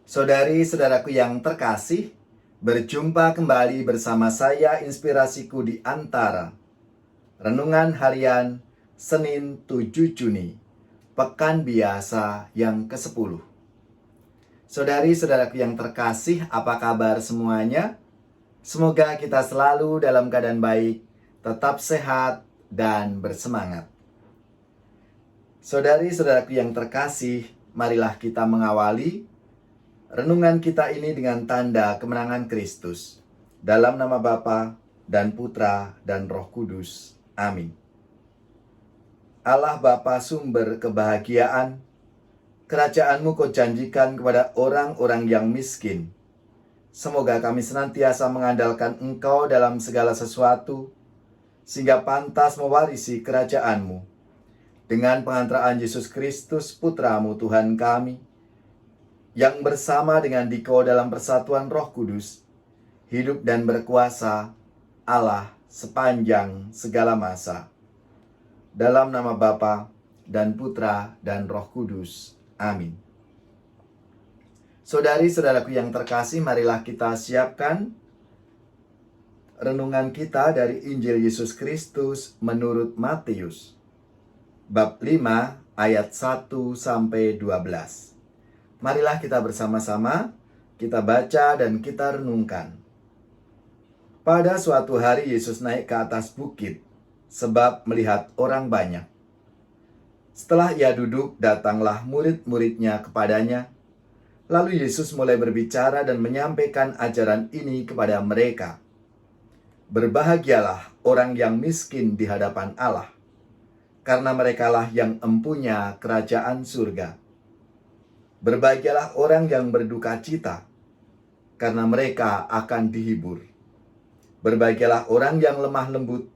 Saudari-saudaraku yang terkasih, berjumpa kembali bersama saya Inspirasiku di Antara. Renungan Harian Senin 7 Juni, Pekan Biasa yang ke-10. Saudari-saudaraku yang terkasih, apa kabar semuanya? Semoga kita selalu dalam keadaan baik, tetap sehat, dan bersemangat. Saudari-saudaraku yang terkasih, marilah kita mengawali renungan kita ini dengan tanda kemenangan Kristus. Dalam nama Bapa dan Putra dan Roh Kudus. Amin. Allah Bapa sumber kebahagiaan, kerajaan-Mu Kau janjikan kepada orang-orang yang miskin. Semoga kami senantiasa mengandalkan Engkau dalam segala sesuatu, sehingga pantas mewarisi kerajaan-Mu. Dengan pengantaraan Yesus Kristus, Putra-Mu Tuhan kami, yang bersama dengan Dikau dalam persatuan Roh Kudus, hidup dan berkuasa Allah sepanjang segala masa. Dalam nama Bapa dan Putra dan Roh Kudus. Amin. Saudari-saudaraku yang terkasih, marilah kita siapkan renungan kita dari Injil Yesus Kristus menurut Matius. Bab 5 ayat 1-12. Marilah kita bersama-sama, kita baca dan kita renungkan. Pada suatu hari Yesus naik ke atas bukit, sebab melihat orang banyak. Setelah ia duduk, datanglah murid-muridnya kepadanya. Lalu Yesus mulai berbicara dan menyampaikan ajaran ini kepada mereka. Berbahagialah orang yang miskin di hadapan Allah, karena merekalah yang empunya kerajaan surga. Berbahagialah orang yang berduka cita, karena mereka akan dihibur. Berbahagialah orang yang lemah lembut,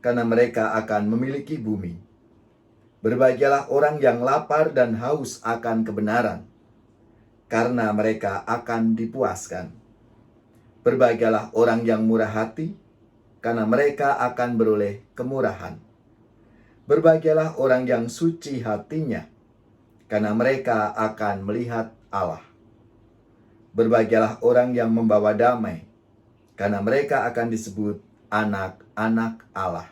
karena mereka akan memiliki bumi. Berbahagialah orang yang lapar dan haus akan kebenaran, karena mereka akan dipuaskan. Berbahagialah orang yang murah hati, karena mereka akan beroleh kemurahan. Berbahagialah orang yang suci hatinya, karena mereka akan melihat Allah. Berbahagialah orang yang membawa damai, karena mereka akan disebut anak-anak Allah.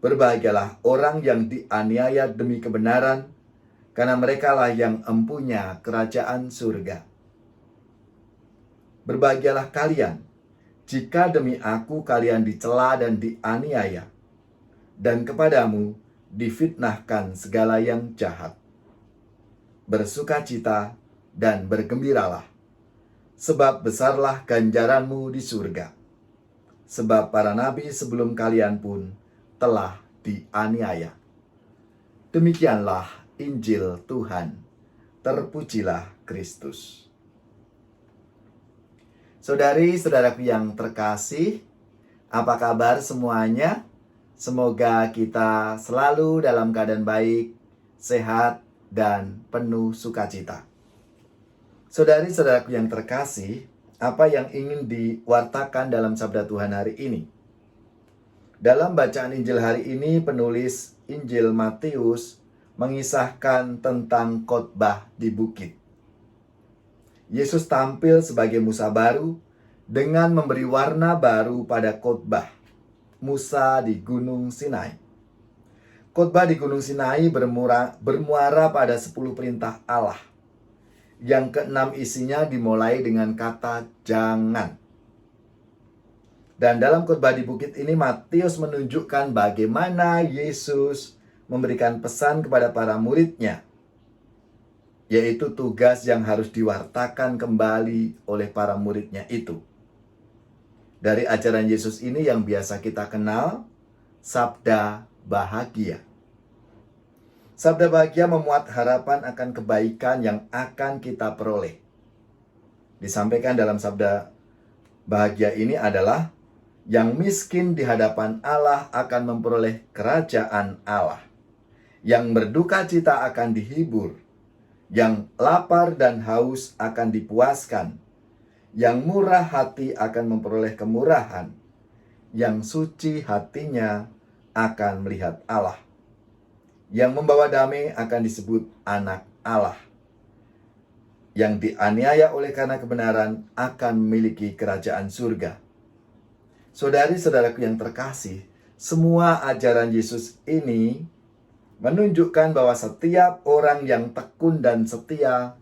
Berbahagialah orang yang dianiaya demi kebenaran, karena merekalah yang empunya kerajaan surga. Berbahagialah kalian, jika demi aku kalian dicela dan dianiaya, dan kepadamu difitnahkan segala yang jahat. Bersukacita dan bergembiralah, sebab besarlah ganjaranmu di surga. Sebab para nabi sebelum kalian pun telah dianiaya. Demikianlah Injil Tuhan. Terpujilah Kristus. Saudari-saudaraku yang terkasih, apa kabar semuanya? Semoga kita selalu dalam keadaan baik, sehat, dan penuh sukacita. Saudari-saudaraku yang terkasih, apa yang ingin diwartakan dalam sabda Tuhan hari ini? Dalam bacaan Injil hari ini, penulis Injil Matius mengisahkan tentang khotbah di bukit. Yesus tampil sebagai Musa baru dengan memberi warna baru pada khotbah Musa di Gunung Sinai. Khotbah di Gunung Sinai bermuara pada 10 perintah Allah. Yang keenam isinya dimulai dengan kata jangan. Dan dalam khotbah di bukit ini Matius menunjukkan bagaimana Yesus memberikan pesan kepada para muridnya, yaitu tugas yang harus diwartakan kembali oleh para muridnya itu. Dari ajaran Yesus ini yang biasa kita kenal, sabda bahagia. Sabda bahagia memuat harapan akan kebaikan yang akan kita peroleh. Disampaikan dalam sabda bahagia ini adalah yang miskin di hadapan Allah akan memperoleh kerajaan Allah. Yang berduka cita akan dihibur. Yang lapar dan haus akan dipuaskan. Yang murah hati akan memperoleh kemurahan. Yang suci hatinya akan melihat Allah. Yang membawa damai akan disebut anak Allah. yang dianiaya oleh karena kebenaran akan memiliki kerajaan surga. Saudari-saudaraku yang terkasih, semua ajaran Yesus ini menunjukkan bahwa setiap orang yang tekun dan setia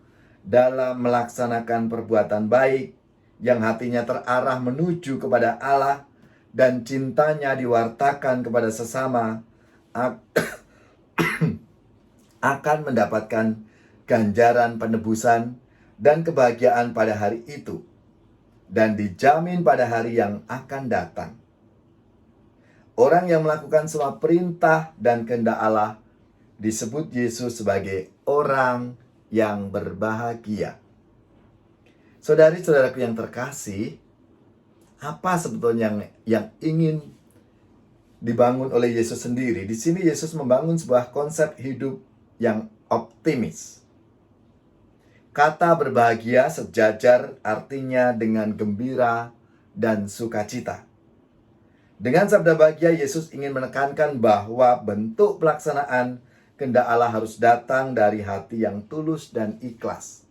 dalam melaksanakan perbuatan baik, yang hatinya terarah menuju kepada Allah dan cintanya diwartakan kepada sesama, akan mendapatkan ganjaran penebusan dan kebahagiaan pada hari itu, dan dijamin pada hari yang akan datang. Orang yang melakukan semua perintah dan kehendak Allah disebut Yesus sebagai orang yang berbahagia. Saudari-saudaraku yang terkasih, apa sebetulnya yang ingin dibangun oleh Yesus sendiri? Di sini Yesus membangun sebuah konsep hidup yang optimis. Kata berbahagia sejajar artinya dengan gembira dan sukacita. Dengan sabda bahagia, Yesus ingin menekankan bahwa bentuk pelaksanaan kehendak Allah harus datang dari hati yang tulus dan ikhlas.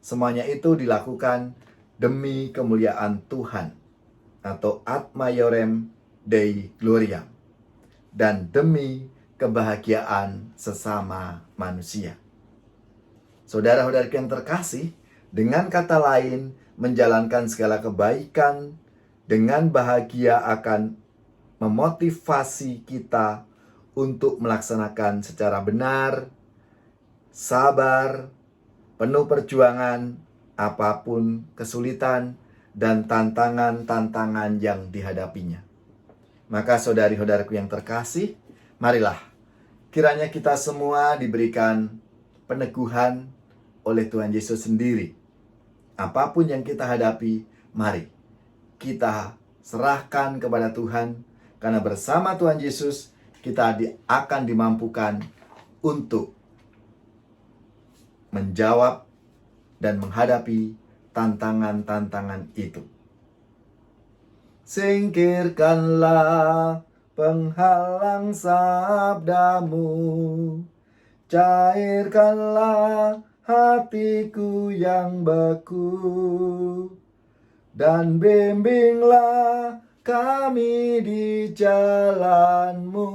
Semuanya itu dilakukan demi kemuliaan Tuhan, atau ad maiorem Dei gloriam, dan demi kebahagiaan sesama manusia. Saudara-saudari yang terkasih, dengan kata lain, menjalankan segala kebaikan dengan bahagia akan memotivasi kita untuk melaksanakan secara benar, sabar, penuh perjuangan, apapun kesulitan dan tantangan-tantangan yang dihadapinya. Maka saudari-saudaraku yang terkasih, marilah kiranya kita semua diberikan peneguhan oleh Tuhan Yesus sendiri. Apapun yang kita hadapi, mari kita serahkan kepada Tuhan, karena bersama Tuhan Yesus kita akan dimampukan untuk menjawab dan menghadapi tantangan-tantangan itu. Singkirkanlah penghalang sabdamu, cairkanlah hatiku yang beku, dan bimbinglah kami di jalanmu.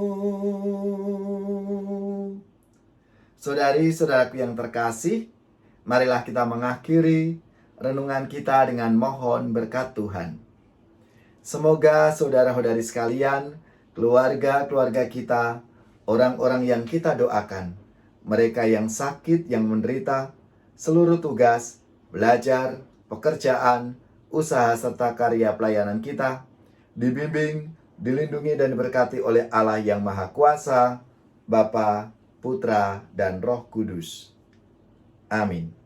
Saudari-saudaraku yang terkasih, marilah kita mengakhiri renungan kita dengan mohon berkat Tuhan. Semoga saudara-saudari sekalian, keluarga-keluarga kita, orang-orang yang kita doakan, mereka yang sakit, yang menderita, seluruh tugas, belajar, pekerjaan, usaha serta karya pelayanan kita, dibimbing, dilindungi dan diberkati oleh Allah yang Maha Kuasa, Bapa, Putra, dan Roh Kudus. Amin.